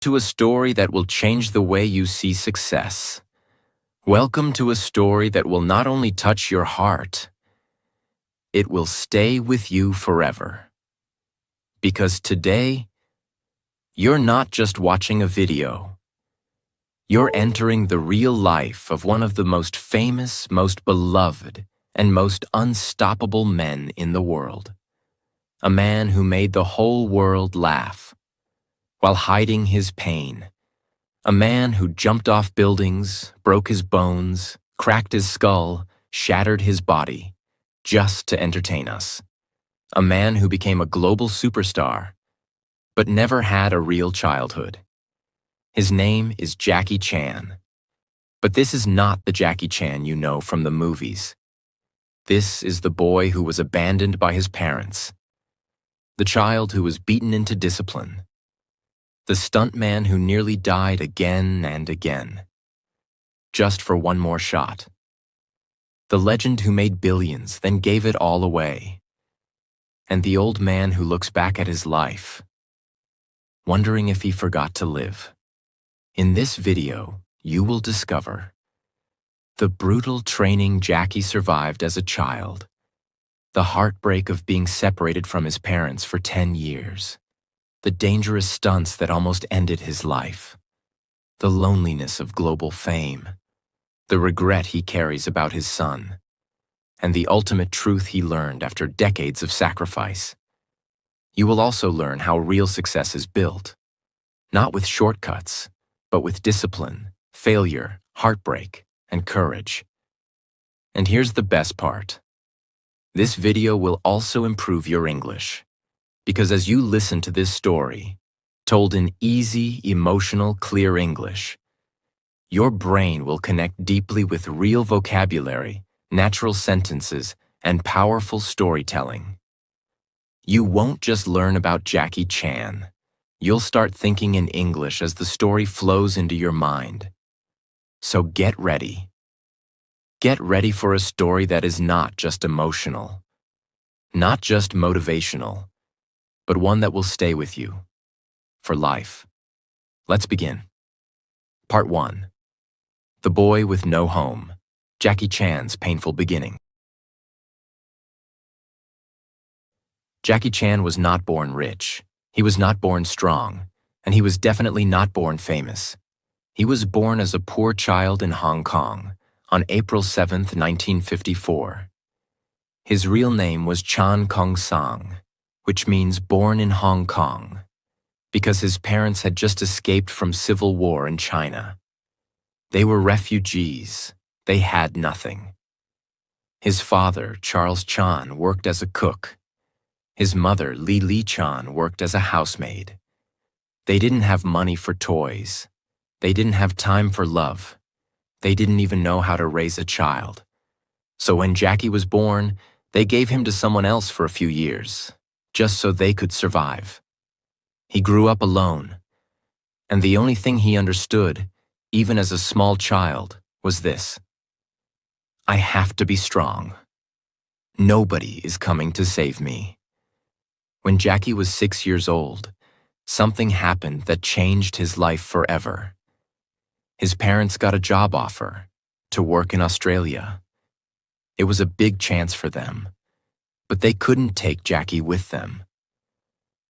to a story that will change the way you see success. Welcome to a story that will not only touch your heart, it will stay with you forever. Because today, you're not just watching a video. You're entering the real life of one of the most famous, most beloved, and most unstoppable men in the world. A man who made the whole world laugh while hiding his pain. A man who jumped off buildings, broke his bones, cracked his skull, shattered his body, just to entertain us. A man who became a global superstar, but never had a real childhood. His name is Jackie Chan. But this is not the Jackie Chan you know from the movies. This is the boy who was abandoned by his parents. The child who was beaten into discipline. The stuntman who nearly died again and again, just for one more shot. The legend who made billions, then gave it all away. And the old man who looks back at his life, wondering if he forgot to live. In this video, you will discover the brutal training Jackie survived as a child, the heartbreak of being separated from his parents for 10 years, the dangerous stunts that almost ended his life, the loneliness of global fame, the regret he carries about his son, and the ultimate truth he learned after decades of sacrifice. You will also learn how real success is built, not with shortcuts, but with discipline, failure, heartbreak, and courage. And here's the best part. This video will also improve your English. Because as you listen to this story, told in easy, emotional, clear English, your brain will connect deeply with real vocabulary, natural sentences, and powerful storytelling. You won't just learn about Jackie Chan. You'll start thinking in English as the story flows into your mind. So get ready. Get ready for a story that is not just emotional, not just motivational, but one that will stay with you for life. Let's begin. Part 1. The Boy with No Home, Jackie Chan's Painful Beginning. Jackie Chan was not born rich, he was not born strong, and he was definitely not born famous. He was born as a poor child in Hong Kong on April 7, 1954. His real name was Chan Kong Sang, which means born in Hong Kong, because his parents had just escaped from civil war in China. They were refugees. They had nothing. His father, Charles Chan, worked as a cook. His mother, Li Chan, worked as a housemaid. They didn't have money for toys. They didn't have time for love. They didn't even know how to raise a child. So when Jackie was born, they gave him to someone else for a few years, just so they could survive. He grew up alone, and the only thing he understood, even as a small child, was this: I have to be strong. Nobody is coming to save me. When Jackie was 6 years old, something happened that changed his life forever. His parents got a job offer to work in Australia. It was a big chance for them, but they couldn't take Jackie with them.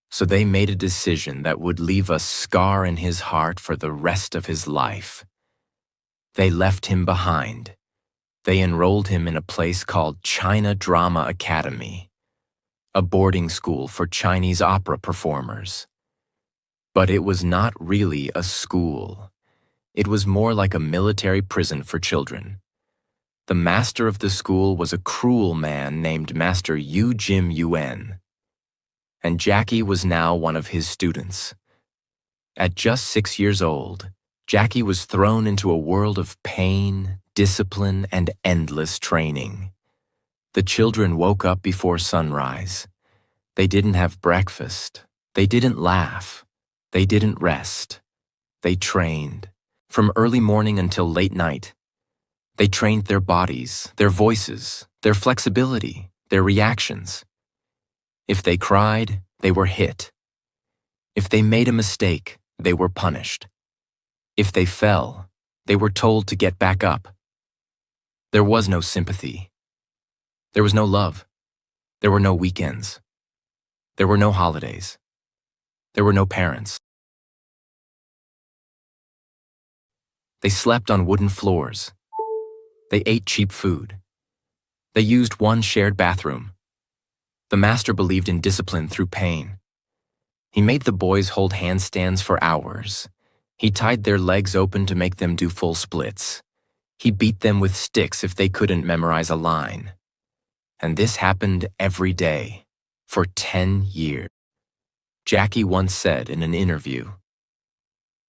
So they made a decision that would leave a scar in his heart for the rest of his life. They left him behind. They enrolled him in a place called China Drama Academy, a boarding school for Chinese opera performers. But it was not really a school. It was more like a military prison for children. The master of the school was a cruel man named Master Yu Jim Yuen, and Jackie was now one of his students. At just 6 years old, Jackie was thrown into a world of pain, discipline, and endless training. The children woke up before sunrise. They didn't have breakfast. They didn't laugh. They didn't rest. They trained, from early morning until late night. They trained their bodies, their voices, their flexibility, their reactions. If they cried, they were hit. If they made a mistake, they were punished. If they fell, they were told to get back up. There was no sympathy. There was no love. There were no weekends. There were no holidays. There were no parents. They slept on wooden floors. They ate cheap food. They used one shared bathroom. The master believed in discipline through pain. He made the boys hold handstands for hours. He tied their legs open to make them do full splits. He beat them with sticks if they couldn't memorize a line. And this happened every day, for 10 years. Jackie once said in an interview,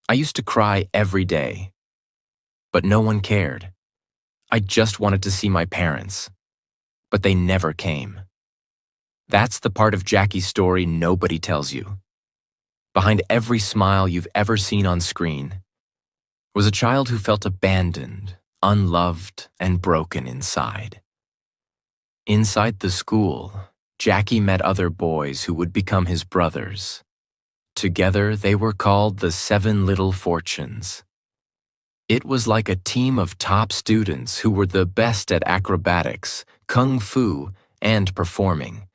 "I used to cry every day, but no one cared. I just wanted to see my parents, but they never came." That's the part of Jackie's story nobody tells you. Behind every smile you've ever seen on screen was a child who felt abandoned, unloved, and broken inside. Inside the school, Jackie met other boys who would become his brothers. Together, they were called the 7 Little Fortunes. It was like a team of top students who were the best at acrobatics, kung fu, and performing.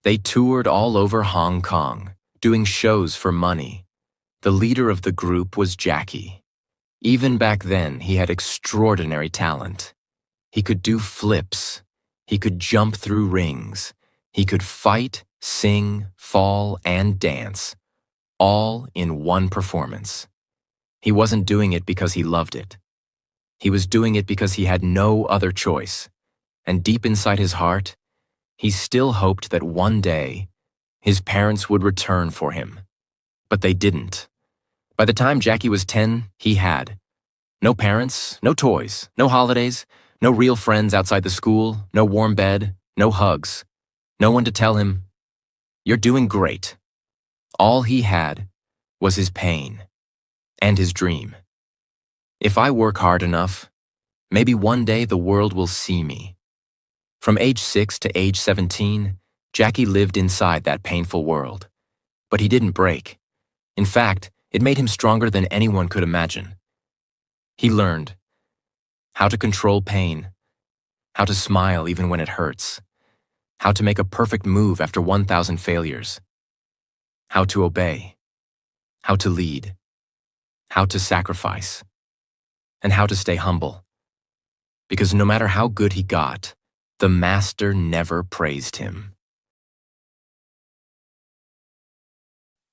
They toured all over Hong Kong, doing shows for money. The leader of the group was Jackie. Even back then, he had extraordinary talent. He could do flips. He could jump through rings. He could fight, sing, fall, and dance, all in one performance. He wasn't doing it because he loved it. He was doing it because he had no other choice. And deep inside his heart, he still hoped that one day, his parents would return for him. But they didn't. By the time Jackie was 10, he had no parents, no toys, no holidays, no real friends outside the school, no warm bed, no hugs, no one to tell him, "You're doing great." All he had was his pain and his dream. If I work hard enough, maybe one day the world will see me. From age 6 to age 17, Jackie lived inside that painful world. But he didn't break. In fact, it made him stronger than anyone could imagine. He learned how to control pain, how to smile even when it hurts, how to make a perfect move after 1,000 failures, how to obey, how to lead, how to sacrifice, and how to stay humble. Because no matter how good he got, the master never praised him.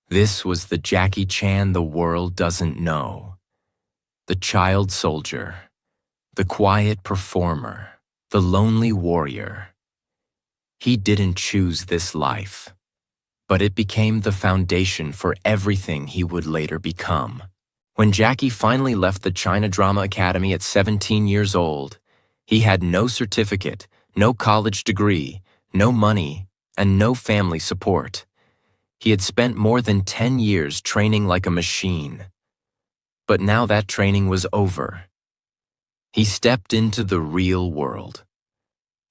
This was the Jackie Chan the world doesn't know. The child soldier, the quiet performer, the lonely warrior. He didn't choose this life, but it became the foundation for everything he would later become. When Jackie finally left the China Drama Academy at 17 years old, he had no certificate, no college degree, no money, and no family support. He had spent more than 10 years training like a machine. But now that training was over. He stepped into the real world,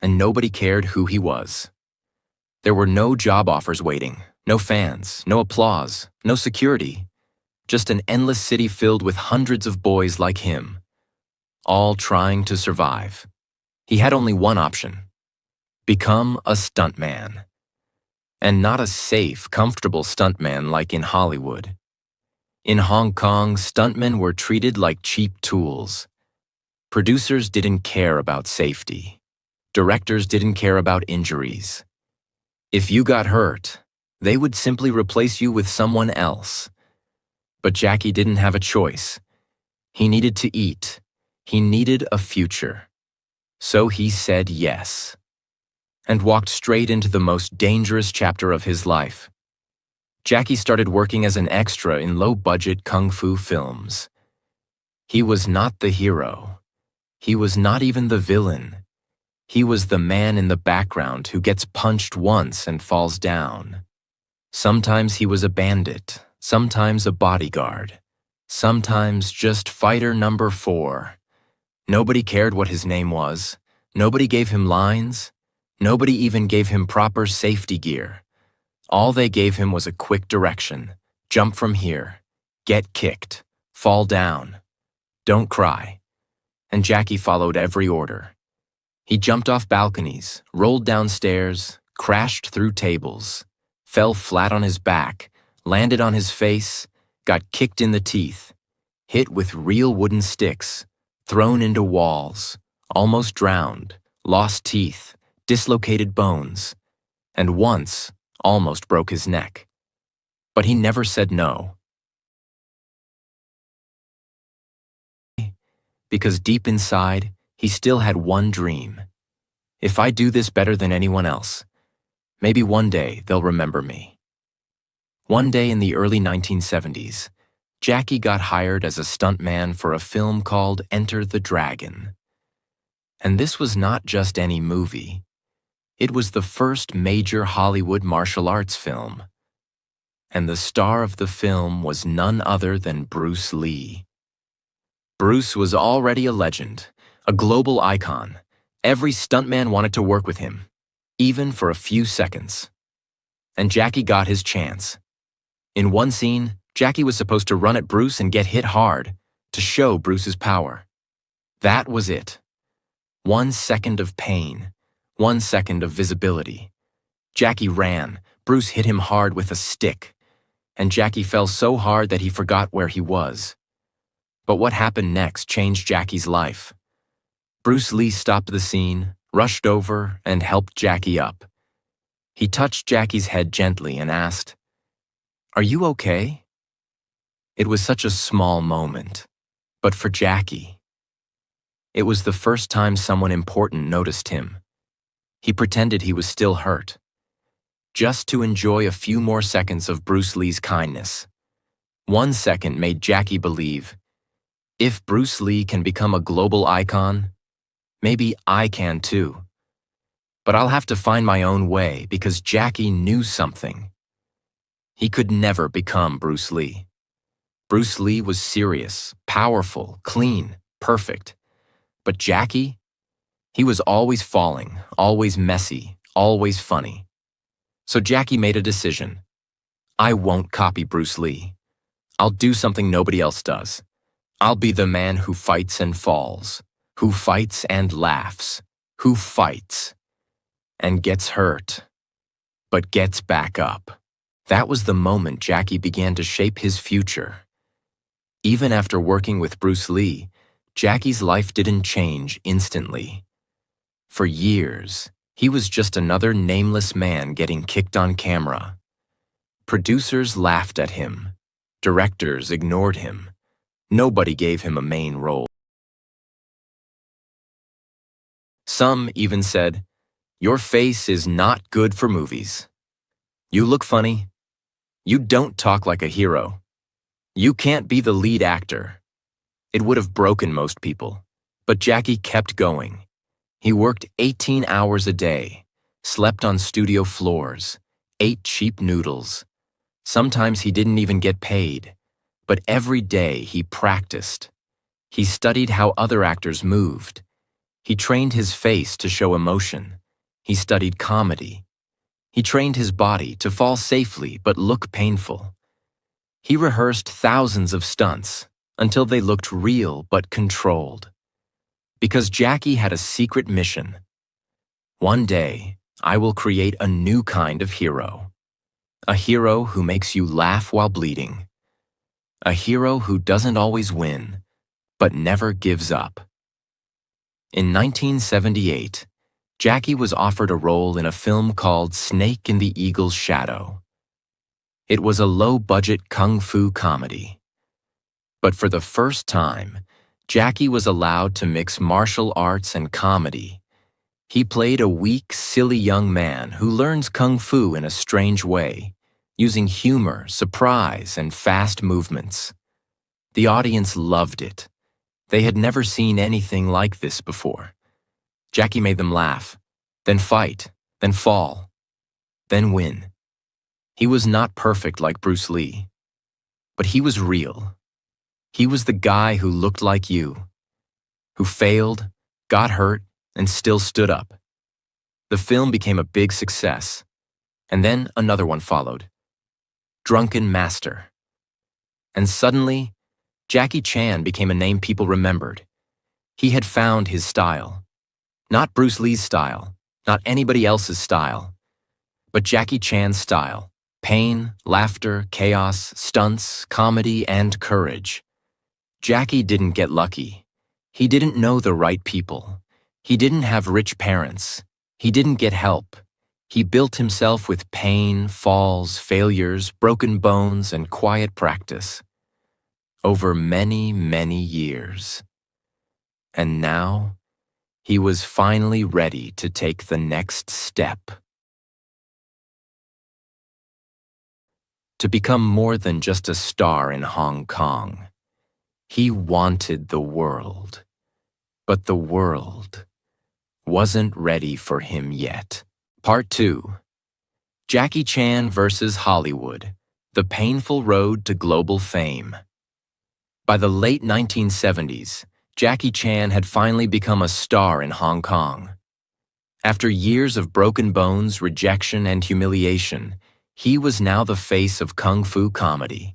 and nobody cared who he was. There were no job offers waiting, no fans, no applause, no security, just an endless city filled with hundreds of boys like him, all trying to survive. He had only one option: become a stuntman. And not a safe, comfortable stuntman like in Hollywood. In Hong Kong, stuntmen were treated like cheap tools. Producers didn't care about safety. Directors didn't care about injuries. If you got hurt, they would simply replace you with someone else. But Jackie didn't have a choice. He needed to eat. He needed a future. So he said yes, and walked straight into the most dangerous chapter of his life. Jackie started working as an extra in low-budget kung fu films. He was not the hero. He was not even the villain. He was the man in the background who gets punched once and falls down. Sometimes he was a bandit, sometimes a bodyguard, sometimes just fighter number 4. Nobody cared what his name was. Nobody gave him lines. Nobody even gave him proper safety gear. All they gave him was a quick direction. Jump from here. get kicked, fall down, don't cry. And Jackie followed every order. He jumped off balconies, rolled down stairs, crashed through tables, fell flat on his back, landed on his face, got kicked in the teeth, hit with real wooden sticks, thrown into walls, almost drowned, lost teeth, dislocated bones, and once almost broke his neck. But he never said no. Because deep inside, he still had one dream. If I do this better than anyone else, maybe one day they'll remember me. One day in the early 1970s, Jackie got hired as a stuntman for a film called Enter the Dragon. And this was not just any movie. It was the first major Hollywood martial arts film. And the star of the film was none other than Bruce Lee. Bruce was already a legend, a global icon. Every stuntman wanted to work with him, even for a few seconds. And Jackie got his chance. In one scene, Jackie was supposed to run at Bruce and get hit hard to show Bruce's power. That was it. 1 second of pain, 1 second of visibility. Jackie ran. Bruce hit him hard with a stick, and Jackie fell so hard that he forgot where he was. But what happened next changed Jackie's life. Bruce Lee stopped the scene, rushed over, and helped Jackie up. He touched Jackie's head gently and asked, "Are you okay?" It was such a small moment, but for Jackie, it was the first time someone important noticed him. He pretended he was still hurt, just to enjoy a few more seconds of Bruce Lee's kindness. 1 second made Jackie believe, if Bruce Lee can become a global icon, maybe I can too. But I'll have to find my own way because Jackie knew something. He could never become Bruce Lee. Bruce Lee was serious, powerful, clean, perfect. But Jackie? He was always falling, always messy, always funny. So Jackie made a decision. I won't copy Bruce Lee. I'll do something nobody else does. I'll be the man who fights and falls, who fights and laughs, who fights and gets hurt, but gets back up. That was the moment Jackie began to shape his future. Even after working with Bruce Lee, Jackie's life didn't change instantly. For years, he was just another nameless man getting kicked on camera. Producers laughed at him. Directors ignored him. Nobody gave him a main role. Some even said, "Your face is not good for movies. You look funny. You don't talk like a hero. You can't be the lead actor." It would have broken most people, but Jackie kept going. He worked 18 hours a day, slept on studio floors, ate cheap noodles. Sometimes he didn't even get paid, but every day he practiced. He studied how other actors moved. He trained his face to show emotion. He studied comedy. He trained his body to fall safely but look painful. He rehearsed thousands of stunts until they looked real but controlled. Because Jackie had a secret mission. One day, I will create a new kind of hero. A hero who makes you laugh while bleeding. A hero who doesn't always win, but never gives up. In 1978, Jackie was offered a role in a film called Snake in the Eagle's Shadow. It was a low-budget kung fu comedy. But for the first time, Jackie was allowed to mix martial arts and comedy. He played a weak, silly young man who learns kung fu in a strange way, using humor, surprise, and fast movements. The audience loved it. They had never seen anything like this before. Jackie made them laugh, then fight, then fall, then win. He was not perfect like Bruce Lee, but he was real. He was the guy who looked like you, who failed, got hurt, and still stood up. The film became a big success, and then another one followed, Drunken Master. And suddenly, Jackie Chan became a name people remembered. He had found his style. Not Bruce Lee's style, not anybody else's style, but Jackie Chan's style. Pain, laughter, chaos, stunts, comedy, and courage. Jackie didn't get lucky. He didn't know the right people. He didn't have rich parents. He didn't get help. He built himself with pain, falls, failures, broken bones, and quiet practice. Over many, many years. And now, he was finally ready to take the next step. To become more than just a star in Hong Kong. He wanted the world. But the world wasn't ready for him yet. Part 2. Jackie Chan versus Hollywood, the painful road to global fame. By the late 1970s, Jackie Chan had finally become a star in Hong Kong. After years of broken bones, rejection, and humiliation, he was now the face of kung fu comedy.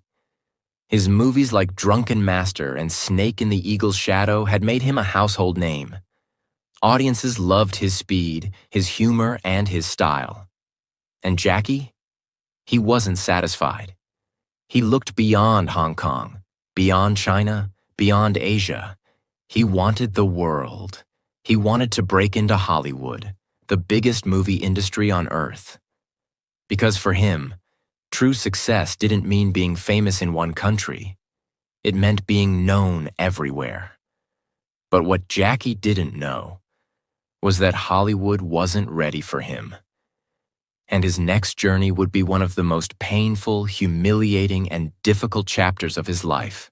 His movies like Drunken Master and Snake in the Eagle's Shadow had made him a household name. Audiences loved his speed, his humor, and his style. And Jackie? He wasn't satisfied. He looked beyond Hong Kong, beyond China, beyond Asia. He wanted the world. He wanted to break into Hollywood, the biggest movie industry on earth. Because for him, true success didn't mean being famous in one country. It meant being known everywhere. But what Jackie didn't know was that Hollywood wasn't ready for him. And his next journey would be one of the most painful, humiliating, and difficult chapters of his life.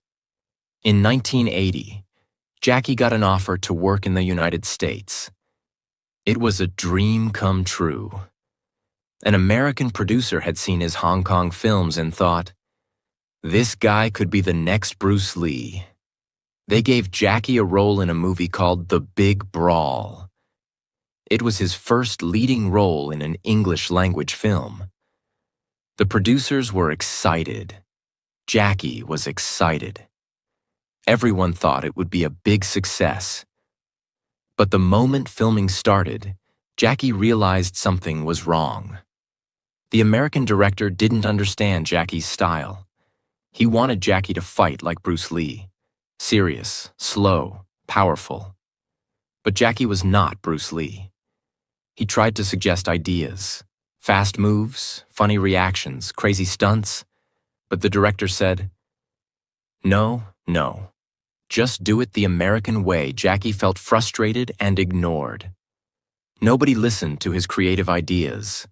In 1980, Jackie got an offer to work in the United States. It was a dream come true. An American producer had seen his Hong Kong films and thought, this guy could be the next Bruce Lee. They gave Jackie a role in a movie called The Big Brawl. It was his first leading role in an English-language film. The producers were excited. Jackie was excited. Everyone thought it would be a big success. But the moment filming started, Jackie realized something was wrong. The American director didn't understand Jackie's style. He wanted Jackie to fight like Bruce Lee. Serious, slow, powerful. But Jackie was not Bruce Lee. He tried to suggest ideas, fast moves, funny reactions, crazy stunts, but the director said, no, no. Just do it the American way. Jackie felt frustrated and ignored. Nobody listened to his creative ideas.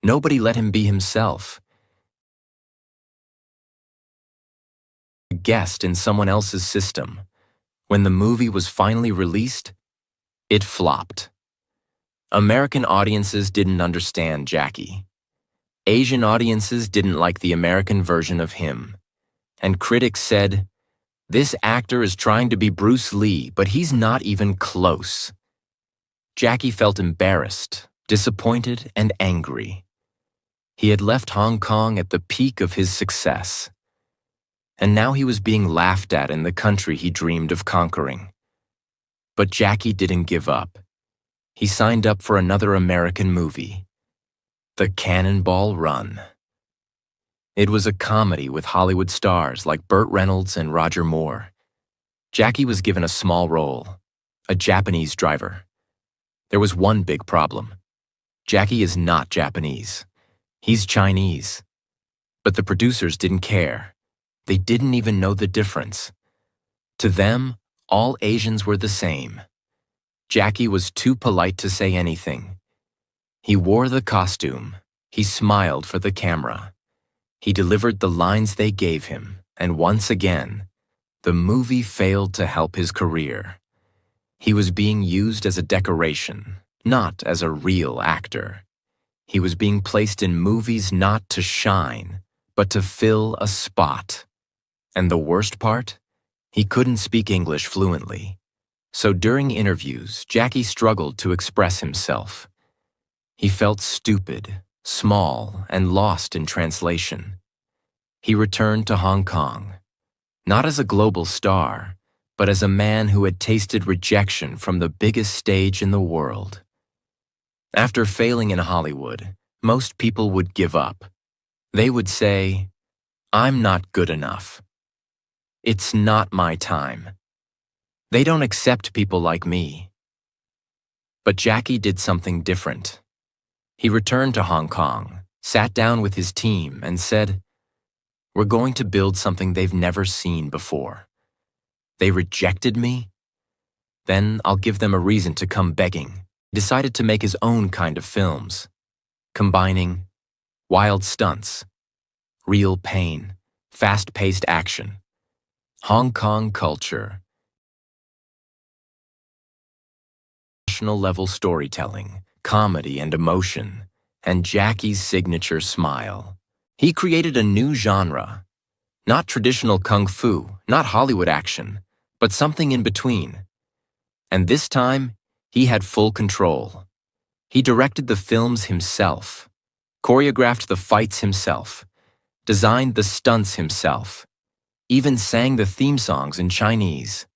Nobody let him be himself. A guest in someone else's system. When the movie was finally released, it flopped. American audiences didn't understand Jackie. Asian audiences didn't like the American version of him. And critics said, this actor is trying to be Bruce Lee, but he's not even close. Jackie felt embarrassed, disappointed, and angry. He had left Hong Kong at the peak of his success. And now he was being laughed at in the country he dreamed of conquering. But Jackie didn't give up. He signed up for another American movie, The Cannonball Run. It was a comedy with Hollywood stars like Burt Reynolds and Roger Moore. Jackie was given a small role, a Japanese driver. There was one big problem. Jackie is not Japanese. He's Chinese. But the producers didn't care. They didn't even know the difference. To them, all Asians were the same. Jackie was too polite to say anything. He wore the costume. He smiled for the camera. He delivered the lines they gave him, and once again, the movie failed to help his career. He was being used as a decoration, not as a real actor. He was being placed in movies not to shine, but to fill a spot. And the worst part? He couldn't speak English fluently. So during interviews, Jackie struggled to express himself. He felt stupid, small, and lost in translation. He returned to Hong Kong. not as a global star, but as a man who had tasted rejection from the biggest stage in the world. After failing in Hollywood, most people would give up. They would say, "I'm not good enough. It's not my time. They don't accept people like me." But Jackie did something different. He returned to Hong Kong, sat down with his team, and said, "We're going to build something they've never seen before. They rejected me? Then I'll give them a reason to come begging." He decided to make his own kind of films, combining wild stunts, real pain, fast-paced action, Hong Kong culture, national-level storytelling, comedy and emotion, and Jackie's signature smile. He created a new genre, not traditional kung fu, not Hollywood action, but something in between. And this time, he had full control. He directed the films himself, choreographed the fights himself, designed the stunts himself, even sang the theme songs in Chinese.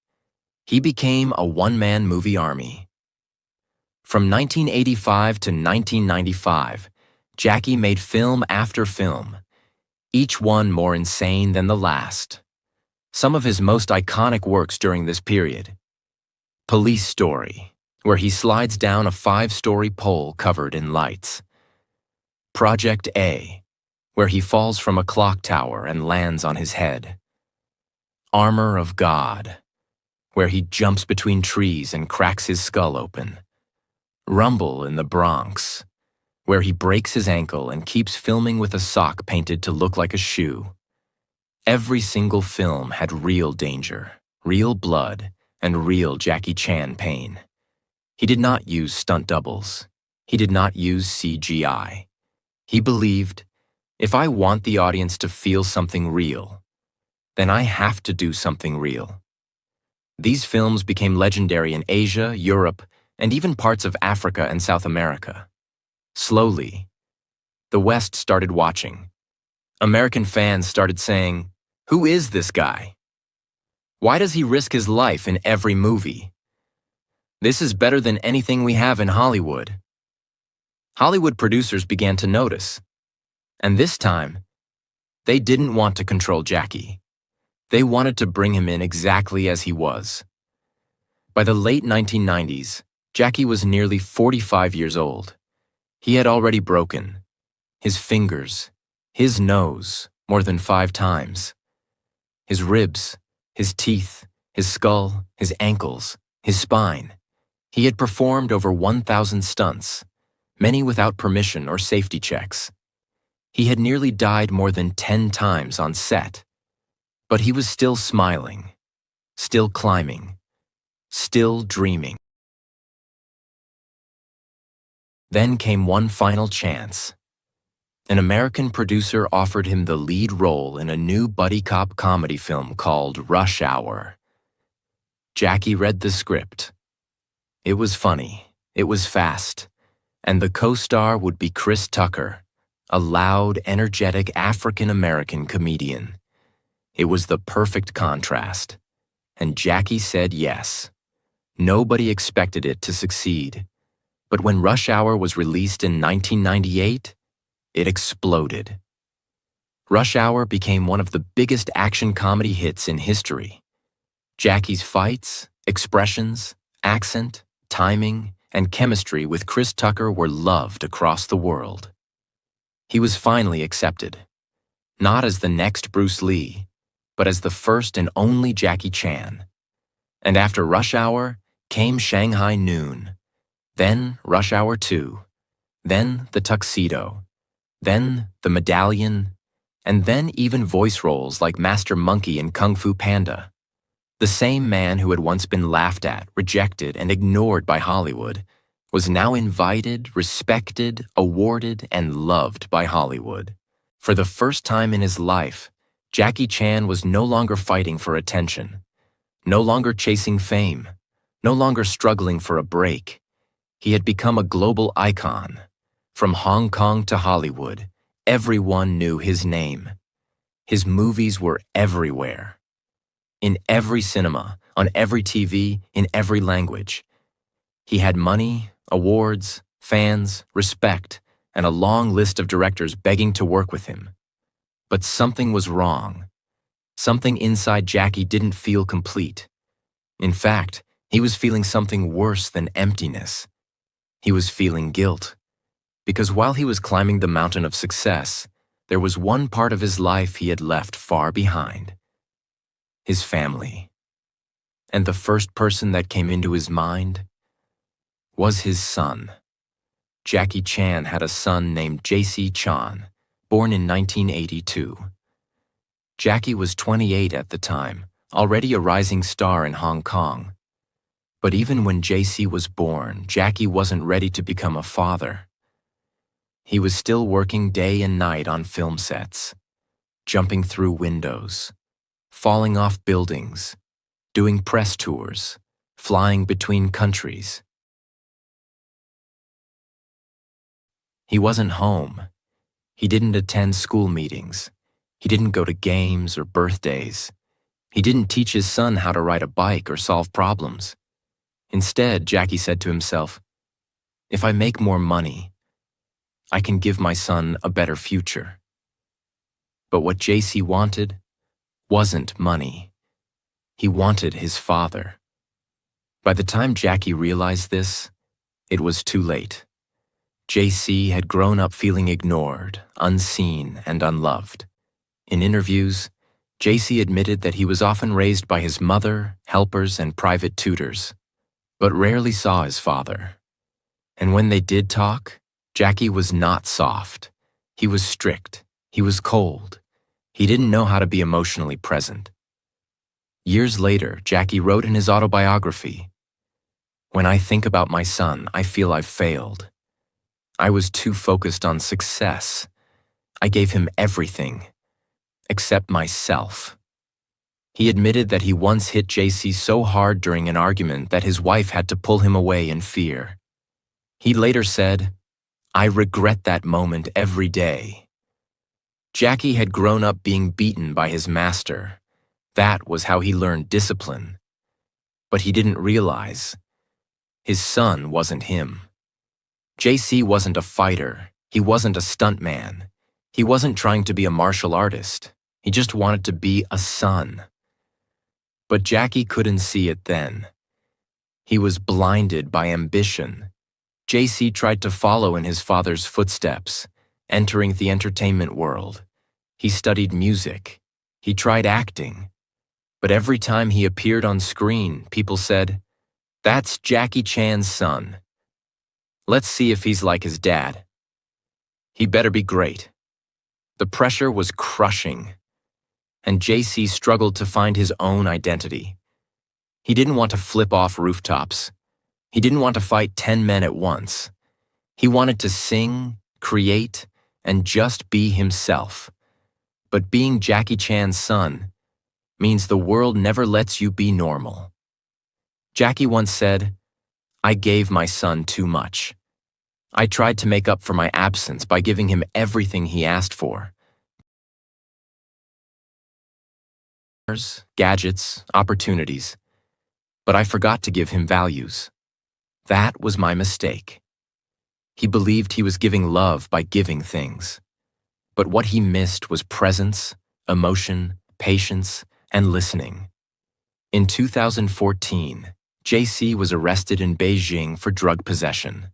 He became a one-man movie army. From 1985 to 1995, Jackie made film after film, each one more insane than the last. Some of his most iconic works during this period: Police Story, where he slides down a 5-story pole covered in lights; Project A, where he falls from a clock tower and lands on his head; Armor of God, where he jumps between trees and cracks his skull open; Rumble in the Bronx, where he breaks his ankle and keeps filming with a sock painted to look like a shoe. Every single film had real danger, real blood, and real Jackie Chan pain. He did not use stunt doubles. He did not use CGI. He believed, if I want the audience to feel something real, then I have to do something real. These films became legendary in Asia, Europe, and even parts of Africa and South America. Slowly, the West started watching. American fans started saying, "Who is this guy? Why does he risk his life in every movie? This is better than anything we have in Hollywood." Hollywood producers began to notice. And this time, they didn't want to control Jackie. They wanted to bring him in exactly as he was. By the late 1990s, Jackie was nearly 45 years old. He had already broken his fingers, his nose, more than 5 times, his ribs, his teeth, his skull, his ankles, his spine. He had performed over 1,000 stunts, many without permission or safety checks. He had nearly died more than 10 times on set. But he was still smiling, still climbing, still dreaming. Then came one final chance. An American producer offered him the lead role in a new buddy cop comedy film called Rush Hour. Jackie read the script. It was funny, it was fast, and the co-star would be Chris Tucker, a loud, energetic African-American comedian. It was the perfect contrast, and Jackie said yes. Nobody expected it to succeed, but when Rush Hour was released in 1998, it exploded. Rush Hour became one of the biggest action comedy hits in history. Jackie's fights, expressions, accent, timing, and chemistry with Chris Tucker were loved across the world. He was finally accepted, not as the next Bruce Lee, but as the first and only Jackie Chan. And after Rush Hour came Shanghai Noon, then Rush Hour 2, then The Tuxedo, then The Medallion, and then even voice roles like Master Monkey in Kung Fu Panda. The same man who had once been laughed at, rejected, and ignored by Hollywood was now invited, respected, awarded, and loved by Hollywood. For the first time in his life, Jackie Chan was no longer fighting for attention, no longer chasing fame, no longer struggling for a break. He had become a global icon. From Hong Kong to Hollywood, everyone knew his name. His movies were everywhere. In every cinema, on every TV, in every language. He had money, awards, fans, respect, and a long list of directors begging to work with him. But something was wrong. Something inside Jackie didn't feel complete. In fact, he was feeling something worse than emptiness. He was feeling guilt. Because while he was climbing the mountain of success, there was one part of his life he had left far behind. His family. And the first person that came into his mind was his son. Jackie Chan had a son named J.C. Chan, born in 1982. Jackie was 28 at the time, already a rising star in Hong Kong. But even when J.C. was born, Jackie wasn't ready to become a father. He was still working day and night on film sets, jumping through windows, falling off buildings, doing press tours, flying between countries. He wasn't home. He didn't attend school meetings. He didn't go to games or birthdays. He didn't teach his son how to ride a bike or solve problems. Instead, Jackie said to himself, "If I make more money, I can give my son a better future." But what JC wanted wasn't money. He wanted his father. By the time Jackie realized this, it was too late. JC had grown up feeling ignored, unseen, and unloved. In interviews, JC admitted that he was often raised by his mother, helpers, and private tutors, but rarely saw his father. And when they did talk, Jackie was not soft. He was strict. He was cold. He didn't know how to be emotionally present. Years later, Jackie wrote in his autobiography, "When I think about my son, I feel I've failed. I was too focused on success. I gave him everything, except myself." He admitted that he once hit JC so hard during an argument that his wife had to pull him away in fear. He later said, "I regret that moment every day." Jackie had grown up being beaten by his master. That was how he learned discipline. But he didn't realize his son wasn't him. JC wasn't a fighter. He wasn't a stuntman. He wasn't trying to be a martial artist. He just wanted to be a son. But Jackie couldn't see it then. He was blinded by ambition. JC tried to follow in his father's footsteps, entering the entertainment world. He studied music. He tried acting. But every time he appeared on screen, people said, "That's Jackie Chan's son. Let's see if he's like his dad. He better be great." The pressure was crushing, and JC struggled to find his own identity. He didn't want to flip off rooftops. He didn't want to fight 10 men at once. He wanted to sing, create, and just be himself. But being Jackie Chan's son means the world never lets you be normal. Jackie once said, "I gave my son too much. I tried to make up for my absence by giving him everything he asked for. Gadgets, opportunities. But I forgot to give him values. That was my mistake." He believed he was giving love by giving things. But what he missed was presence, emotion, patience, and listening. In 2014, JC was arrested in Beijing for drug possession.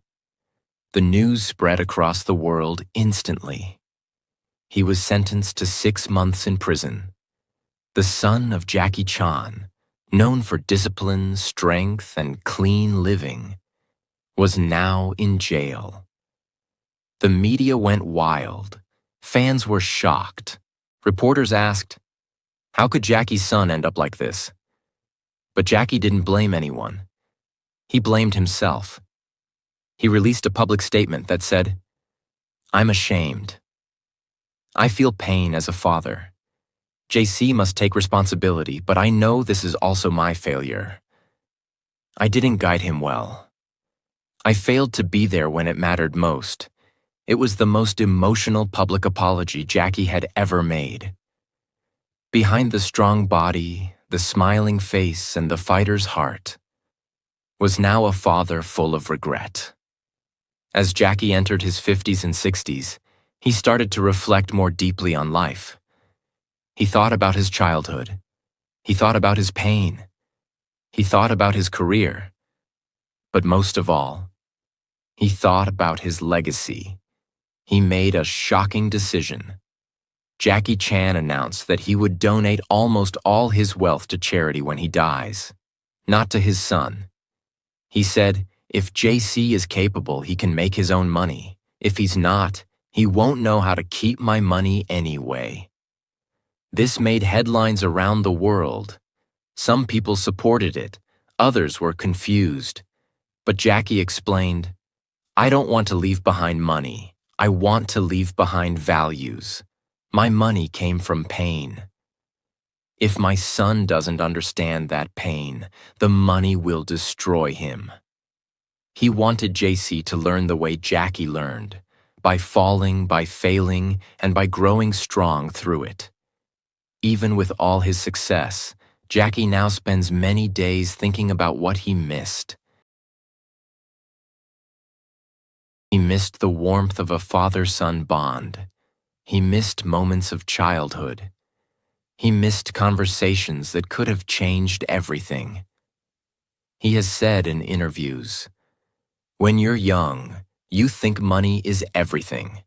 The news spread across the world instantly. He was sentenced to 6 months in prison. The son of Jackie Chan, known for discipline, strength, and clean living, was now in jail. The media went wild. Fans were shocked. Reporters asked, "How could Jackie's son end up like this?" But Jackie didn't blame anyone. He blamed himself. He released a public statement that said, "I'm ashamed. I feel pain as a father. JC must take responsibility, but I know this is also my failure. I didn't guide him well. I failed to be there when it mattered most." It was the most emotional public apology Jackie had ever made. Behind the strong body, the smiling face and the fighter's heart, was now a father full of regret. As Jackie entered his 50s and 60s, he started to reflect more deeply on life. He thought about his childhood. He thought about his pain. He thought about his career. But most of all, he thought about his legacy. He made a shocking decision. Jackie Chan announced that he would donate almost all his wealth to charity when he dies, not to his son. He said, if JC is capable, he can make his own money. If he's not, he won't know how to keep my money anyway. This made headlines around the world. Some people supported it, others were confused. But Jackie explained, I don't want to leave behind money. I want to leave behind values. My money came from pain. If my son doesn't understand that pain, the money will destroy him. He wanted JC to learn the way Jackie learned, by falling, by failing, and by growing strong through it. Even with all his success, Jackie now spends many days thinking about what he missed. He missed the warmth of a father-son bond. He missed moments of childhood. He missed conversations that could have changed everything. He has said in interviews, when you're young, you think money is everything.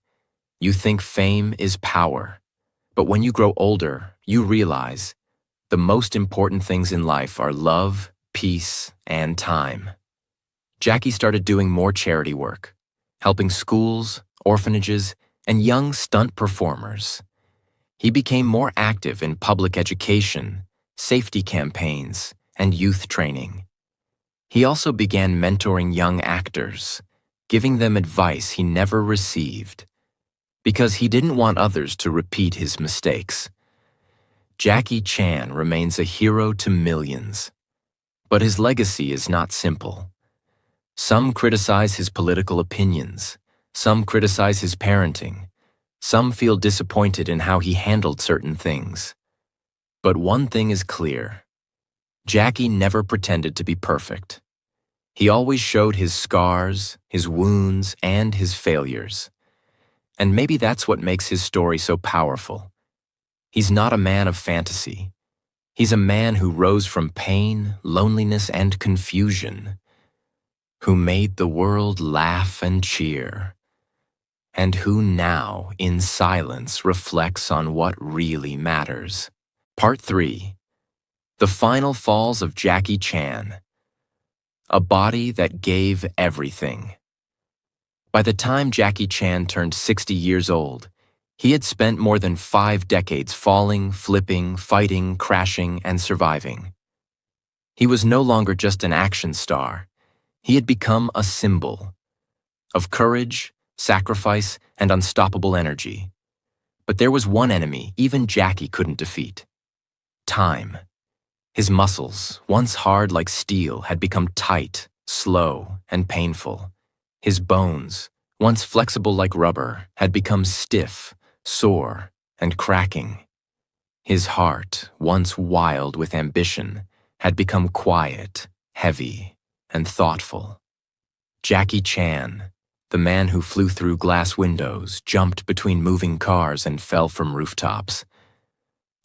You think fame is power. But when you grow older, you realize the most important things in life are love, peace, and time. Jackie started doing more charity work, helping schools, orphanages, and young stunt performers. He became more active in public education, safety campaigns, and youth training. He also began mentoring young actors, giving them advice he never received, because he didn't want others to repeat his mistakes. Jackie Chan remains a hero to millions, but his legacy is not simple. Some criticize his political opinions, some criticize his parenting, some feel disappointed in how he handled certain things. But one thing is clear. Jackie never pretended to be perfect. He always showed his scars, his wounds, and his failures. And maybe that's what makes his story so powerful. He's not a man of fantasy. He's a man who rose from pain, loneliness, and confusion, who made the world laugh and cheer, and who now, in silence, reflects on what really matters. Part 3. The Final Falls of Jackie Chan. A body that gave everything. By the time Jackie Chan turned 60 years old, he had spent more than 5 decades falling, flipping, fighting, crashing, and surviving. He was no longer just an action star. He had become a symbol of courage, sacrifice, and unstoppable energy. But there was one enemy even Jackie couldn't defeat: time. His muscles, once hard like steel, had become tight, slow, and painful. His bones, once flexible like rubber, had become stiff, sore, and cracking. His heart, once wild with ambition, had become quiet, heavy, and thoughtful. Jackie Chan, the man who flew through glass windows, jumped between moving cars, and fell from rooftops,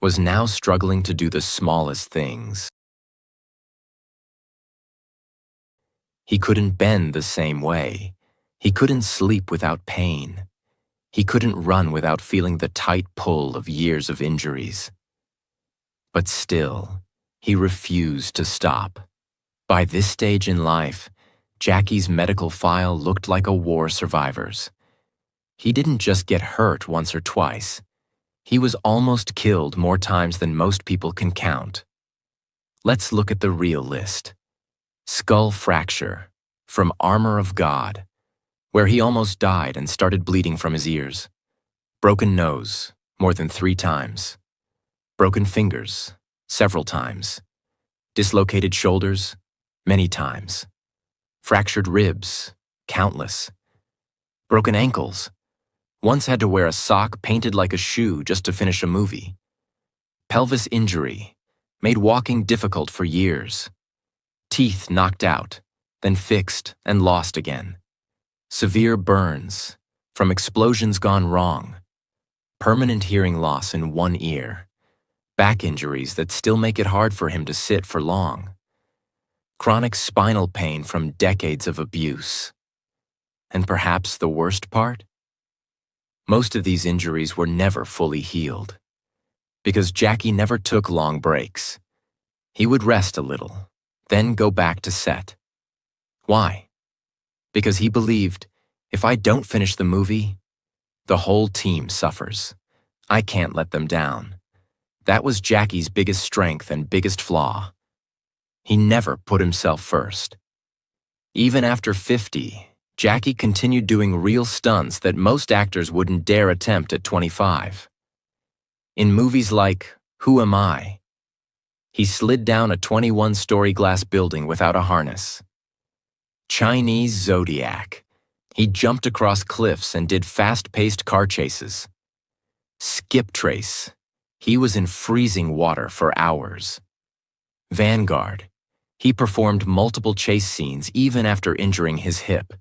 was now struggling to do the smallest things. He couldn't bend the same way. He couldn't sleep without pain. He couldn't run without feeling the tight pull of years of injuries. But still, he refused to stop. By this stage in life, Jackie's medical file looked like a war survivor's. He didn't just get hurt once or twice. He was almost killed more times than most people can count. Let's look at the real list. Skull fracture from Armor of God, where he almost died and started bleeding from his ears. Broken nose, more than 3 times. Broken fingers, several times. Dislocated shoulders, many times. Fractured ribs, countless. Broken ankles. Once had to wear a sock painted like a shoe just to finish a movie. Pelvis injury, made walking difficult for years. Teeth knocked out, then fixed and lost again. Severe burns, from explosions gone wrong. Permanent hearing loss in one ear. Back injuries that still make it hard for him to sit for long. Chronic spinal pain from decades of abuse. And perhaps the worst part? Most of these injuries were never fully healed. Because Jackie never took long breaks. He would rest a little, then go back to set. Why? Because he believed, if I don't finish the movie, the whole team suffers. I can't let them down. That was Jackie's biggest strength and biggest flaw. He never put himself first. Even after 50, Jackie continued doing real stunts that most actors wouldn't dare attempt at 25. In movies like Who Am I? He slid down a 21-story glass building without a harness. Chinese Zodiac. He jumped across cliffs and did fast-paced car chases. Skip Trace. He was in freezing water for hours. Vanguard. He performed multiple chase scenes even after injuring his hip.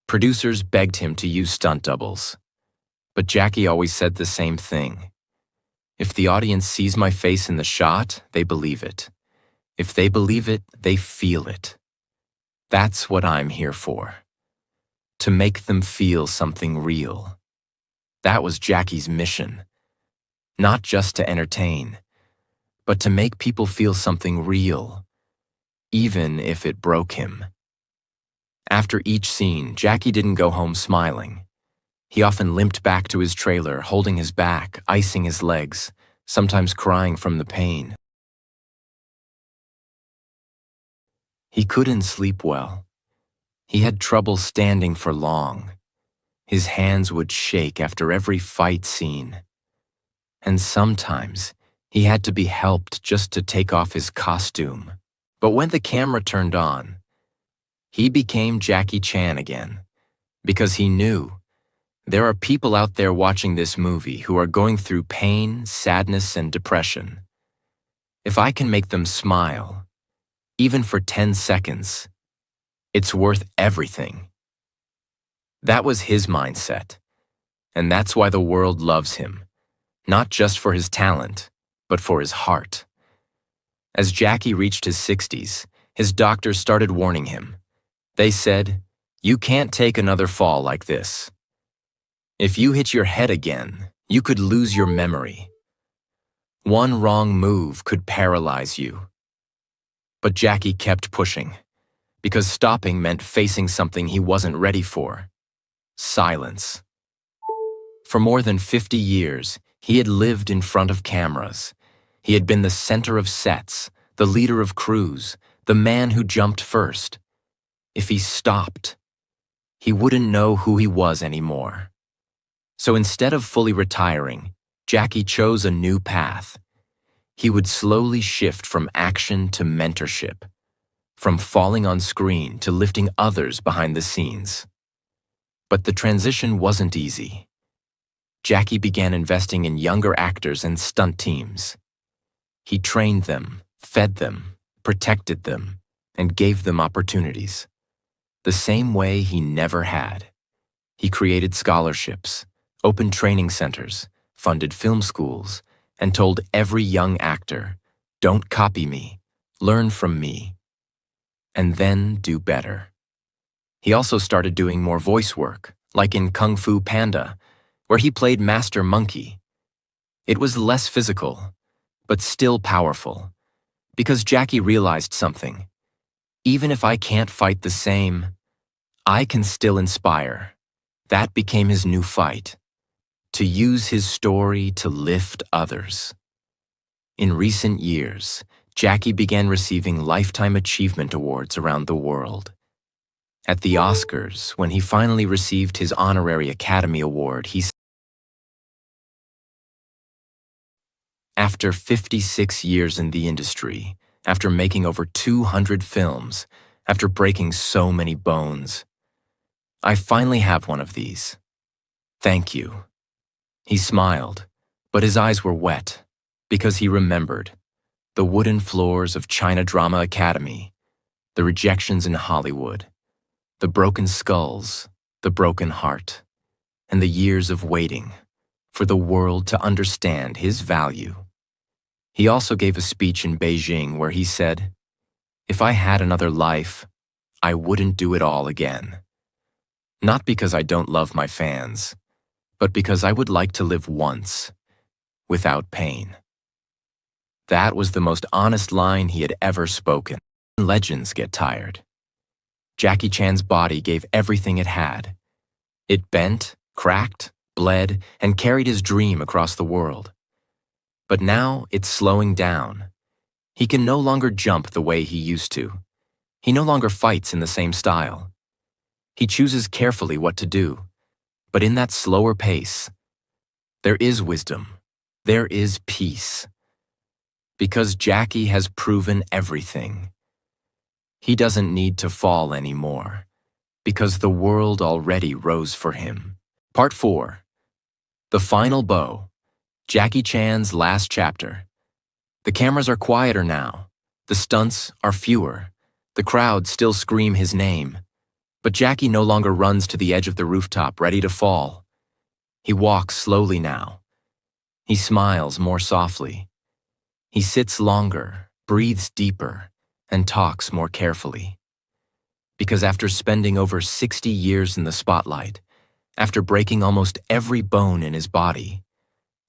Producers begged him to use stunt doubles. But Jackie always said the same thing. If the audience sees my face in the shot, they believe it. If they believe it, they feel it. That's what I'm here for. To make them feel something real. That was Jackie's mission. Not just to entertain, but to make people feel something real, even if it broke him. After each scene, Jackie didn't go home smiling. He often limped back to his trailer, holding his back, icing his legs, sometimes crying from the pain. He couldn't sleep well. He had trouble standing for long. His hands would shake after every fight scene. And sometimes, he had to be helped just to take off his costume. But when the camera turned on, he became Jackie Chan again, because he knew there are people out there watching this movie who are going through pain, sadness, and depression. If I can make them smile, even for 10 seconds, it's worth everything. That was his mindset, and that's why the world loves him, not just for his talent, but for his heart. As Jackie reached his 60s, his doctors started warning him. They said, "You can't take another fall like this. If you hit your head again, you could lose your memory. One wrong move could paralyze you." But Jackie kept pushing, because stopping meant facing something he wasn't ready for. Silence. For more than 50 years, he had lived in front of cameras. He had been the center of sets, the leader of crews, the man who jumped first. If he stopped, he wouldn't know who he was anymore. So instead of fully retiring, Jackie chose a new path. He would slowly shift from action to mentorship, from falling on screen to lifting others behind the scenes. But the transition wasn't easy. Jackie began investing in younger actors and stunt teams. He trained them, fed them, protected them, and gave them opportunities. The same way he never had. He created scholarships, opened training centers, funded film schools, and told every young actor, "Don't copy me, learn from me, and then do better." He also started doing more voice work, like in Kung Fu Panda, where he played Master Monkey. It was less physical, but still powerful, because Jackie realized something. Even if I can't fight the same, I can still inspire. That became his new fight. To use his story to lift others. In recent years, Jackie began receiving Lifetime Achievement Awards around the world. At the Oscars, when he finally received his honorary Academy Award, he said, "After 56 years in the industry, after making over 200 films, after breaking so many bones, I finally have one of these. Thank you." He smiled, but his eyes were wet, because he remembered. the wooden floors of China Drama Academy, the rejections in Hollywood, the broken skulls, the broken heart, and the years of waiting for the world to understand his value. He also gave a speech in Beijing where he said, "If I had another life, I wouldn't do it all again. Not because I don't love my fans, but because I would like to live once, without pain." That was the most honest line he had ever spoken. Legends get tired. Jackie Chan's body gave everything it had. It bent, cracked, bled, and carried his dream across the world. But now it's slowing down. He can no longer jump the way he used to. He no longer fights in the same style. He chooses carefully what to do, but in that slower pace, there is wisdom, there is peace. Because Jackie has proven everything. He doesn't need to fall anymore, because the world already rose for him. Part 4. The Final Bow. Jackie Chan's last chapter. The cameras are quieter now. The stunts are fewer. The crowd still scream his name. But Jackie no longer runs to the edge of the rooftop, ready to fall. He walks slowly now. He smiles more softly. He sits longer, breathes deeper, and talks more carefully. Because after spending over 60 years in the spotlight, after breaking almost every bone in his body,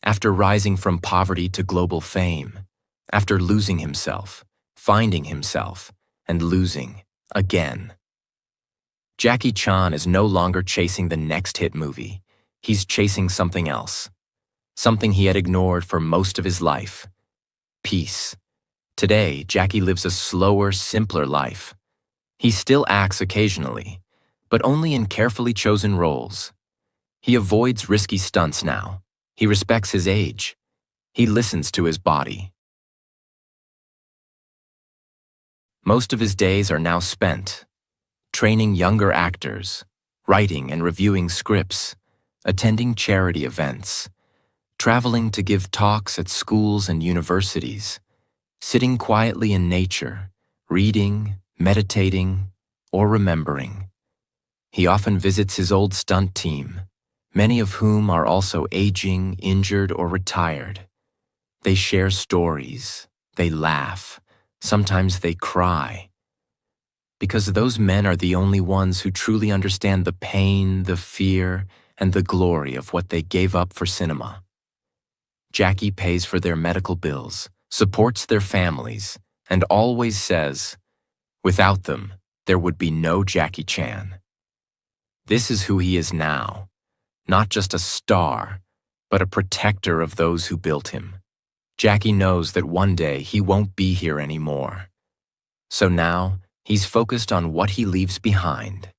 after rising from poverty to global fame, after losing himself, finding himself, and losing again, Jackie Chan is no longer chasing the next hit movie. He's chasing something else, something he had ignored for most of his life. Peace. Today, Jackie lives a slower, simpler life. He still acts occasionally, but only in carefully chosen roles. He avoids risky stunts now. He respects his age. He listens to his body. Most of his days are now spent training younger actors, writing and reviewing scripts, attending charity events, traveling to give talks at schools and universities, sitting quietly in nature, reading, meditating, or remembering. He often visits his old stunt team, many of whom are also aging, injured, or retired. They share stories, they laugh, sometimes they cry. Because those men are the only ones who truly understand the pain, the fear, and the glory of what they gave up for cinema. Jackie pays for their medical bills, supports their families, and always says, "Without them, there would be no Jackie Chan." This is who he is now, not just a star, but a protector of those who built him. Jackie knows that one day he won't be here anymore. So now, he's focused on what he leaves behind.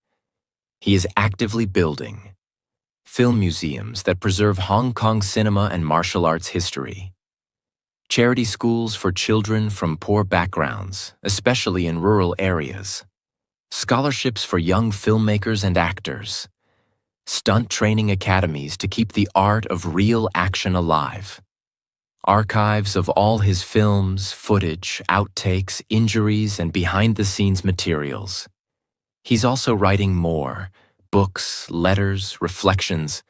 He is actively building film museums that preserve Hong Kong cinema and martial arts history, charity schools for children from poor backgrounds, especially in rural areas, scholarships for young filmmakers and actors, stunt training academies to keep the art of real action alive, archives of all his films, footage, outtakes, injuries, and behind-the-scenes materials. He's also writing more books, letters, reflections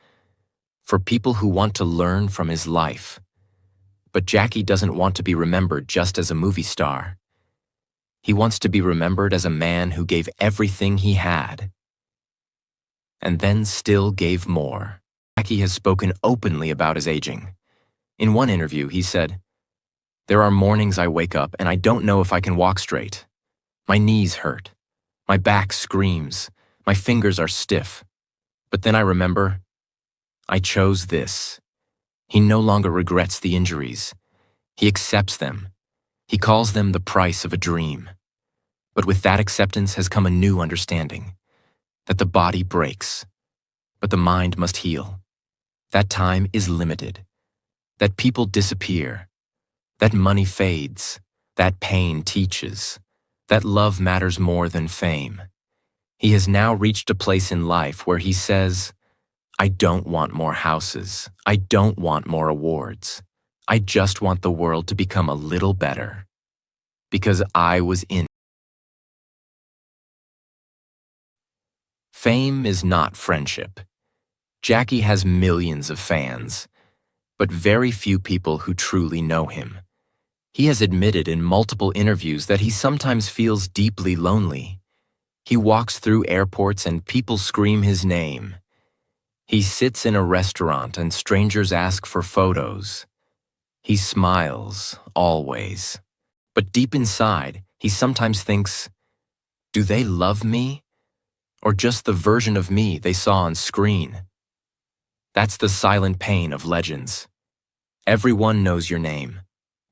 for people who want to learn from his life. But Jackie doesn't want to be remembered just as a movie star. He wants to be remembered as a man who gave everything he had, and then still gave more. Jackie has spoken openly about his aging. In one interview, he said, "There are mornings I wake up and I don't know if I can walk straight. My knees hurt. My back screams. My fingers are stiff. But then I remember, I chose this." He no longer regrets the injuries. He accepts them. He calls them the price of a dream. But with that acceptance has come a new understanding, that the body breaks, but the mind must heal. That time is limited. That people disappear. That money fades. That pain teaches. That love matters more than fame. He has now reached a place in life where he says, "I don't want more houses. I don't want more awards. I just want the world to become a little better." because I was in. Fame is not friendship. Jackie has millions of fans, but very few people who truly know him. He has admitted in multiple interviews that he sometimes feels deeply lonely. He walks through airports and people scream his name. He sits in a restaurant and strangers ask for photos. He smiles, always. But deep inside, he sometimes thinks, do they love me? Or just the version of me they saw on screen? That's the silent pain of legends. Everyone knows your name,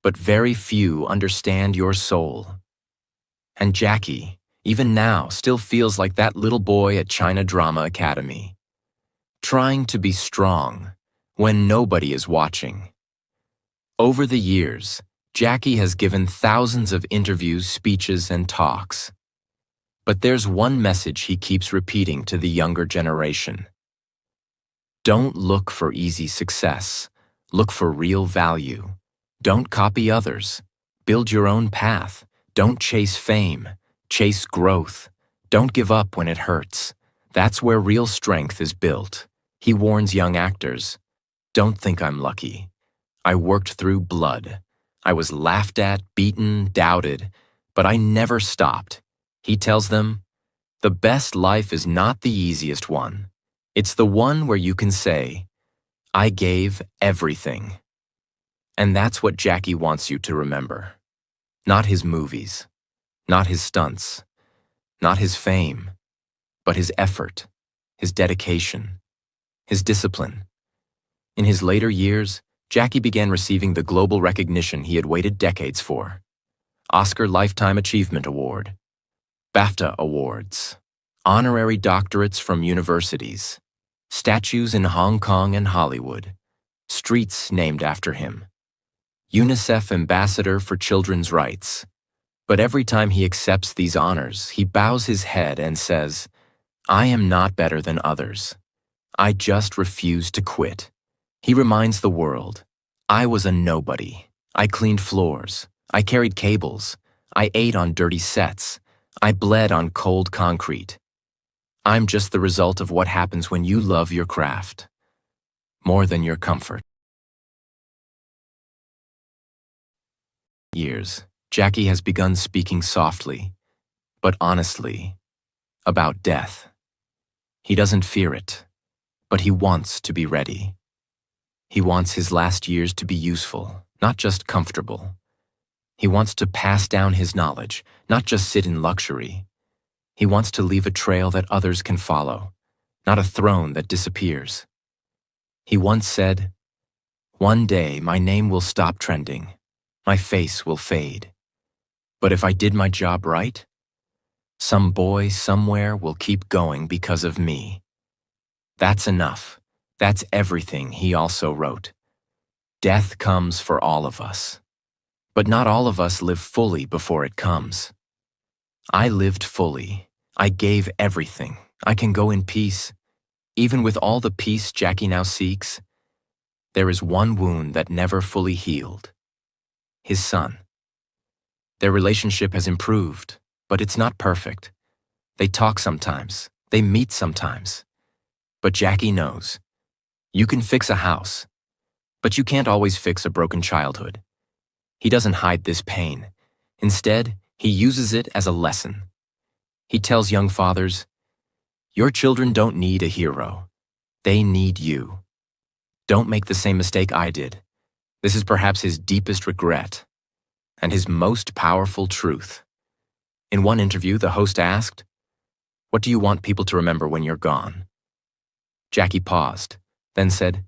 but very few understand your soul. And Jackie, even now, still feels like that little boy at China Drama Academy, trying to be strong when nobody is watching. Over the years, Jackie has given thousands of interviews, speeches, and talks. But there's one message he keeps repeating to the younger generation. Don't look for easy success. Look for real value. Don't copy others. Build your own path. Don't chase fame. Chase growth. Don't give up when it hurts. That's where real strength is built. He warns young actors, don't think I'm lucky. I worked through blood. I was laughed at, beaten, doubted, but I never stopped. He tells them, the best life is not the easiest one. It's the one where you can say, I gave everything. And that's what Jackie wants you to remember. Not his movies, not his stunts, not his fame, but his effort, his dedication, his discipline. In his later years, Jackie began receiving the global recognition he had waited decades for. Oscar Lifetime Achievement Award, BAFTA Awards, honorary doctorates from universities, statues in Hong Kong and Hollywood, streets named after him, UNICEF Ambassador for Children's Rights. But every time he accepts these honors, he bows his head and says, I am not better than others. I just refuse to quit. He reminds the world, I was a nobody. I cleaned floors. I carried cables. I ate on dirty sets. I bled on cold concrete. I'm just the result of what happens when you love your craft more than your comfort. Years, Jackie has begun speaking softly, but honestly, about death. He doesn't fear it, but he wants to be ready. He wants his last years to be useful, not just comfortable. He wants to pass down his knowledge, not just sit in luxury. He wants to leave a trail that others can follow, not a throne that disappears. He once said, one day my name will stop trending. My face will fade. But if I did my job right, some boy somewhere will keep going because of me. That's enough. That's everything, he also wrote. Death comes for all of us. But not all of us live fully before it comes. I lived fully. I gave everything. I can go in peace. Even with all the peace Jackie now seeks, there is one wound that never fully healed. His son. Their relationship has improved, but it's not perfect. They talk sometimes. They meet sometimes. But Jackie knows. You can fix a house, but you can't always fix a broken childhood. He doesn't hide this pain. Instead, he uses it as a lesson. He tells young fathers, your children don't need a hero. They need you. Don't make the same mistake I did. This is perhaps his deepest regret and his most powerful truth. In one interview, the host asked, what do you want people to remember when you're gone? Jackie paused, then said,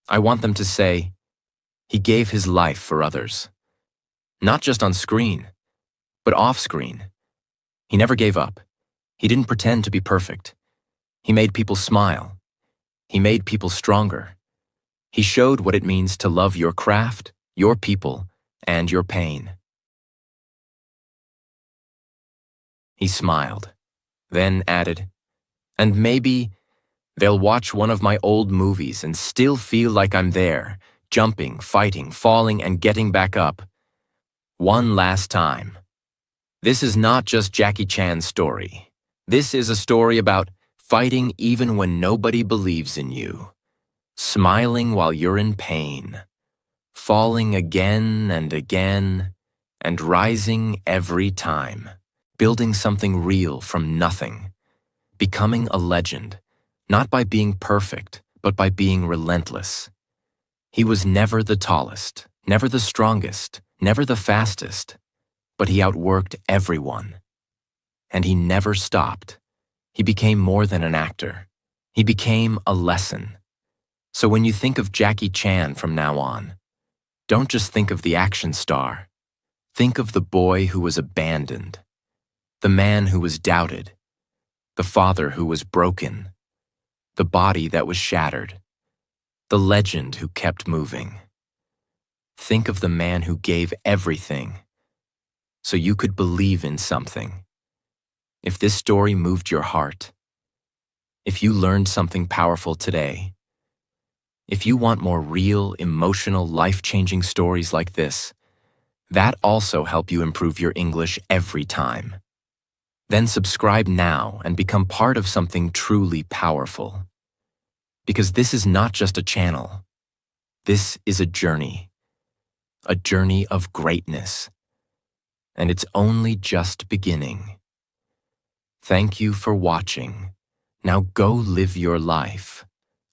I want them to say, he gave his life for others. Not just on screen, but off screen. He never gave up. He didn't pretend to be perfect. He made people smile. He made people stronger. He showed what it means to love your craft, your people, and your pain. He smiled, then added, and maybe they'll watch one of my old movies and still feel like I'm there, jumping, fighting, falling, and getting back up. One last time. This is not just Jackie Chan's story. This is a story about fighting even when nobody believes in you, smiling while you're in pain, falling again and again, and rising every time, building something real from nothing, becoming a legend, not by being perfect, but by being relentless. He was never the tallest, never the strongest, never the fastest, but he outworked everyone. And he never stopped. He became more than an actor. He became a lesson. So when you think of Jackie Chan from now on, don't just think of the action star. Think of the boy who was abandoned, the man who was doubted, the father who was broken, the body that was shattered, the legend who kept moving. Think of the man who gave everything so you could believe in something. If this story moved your heart, if you learned something powerful today, if you want more real, emotional, life-changing stories like this, that also help you improve your English every time. Then subscribe now and become part of something truly powerful. Because this is not just a channel. This is a journey of greatness. And it's only just beginning. Thank you for watching. Now go live your life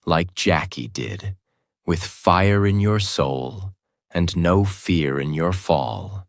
like Jackie did, with fire in your soul and no fear in your fall.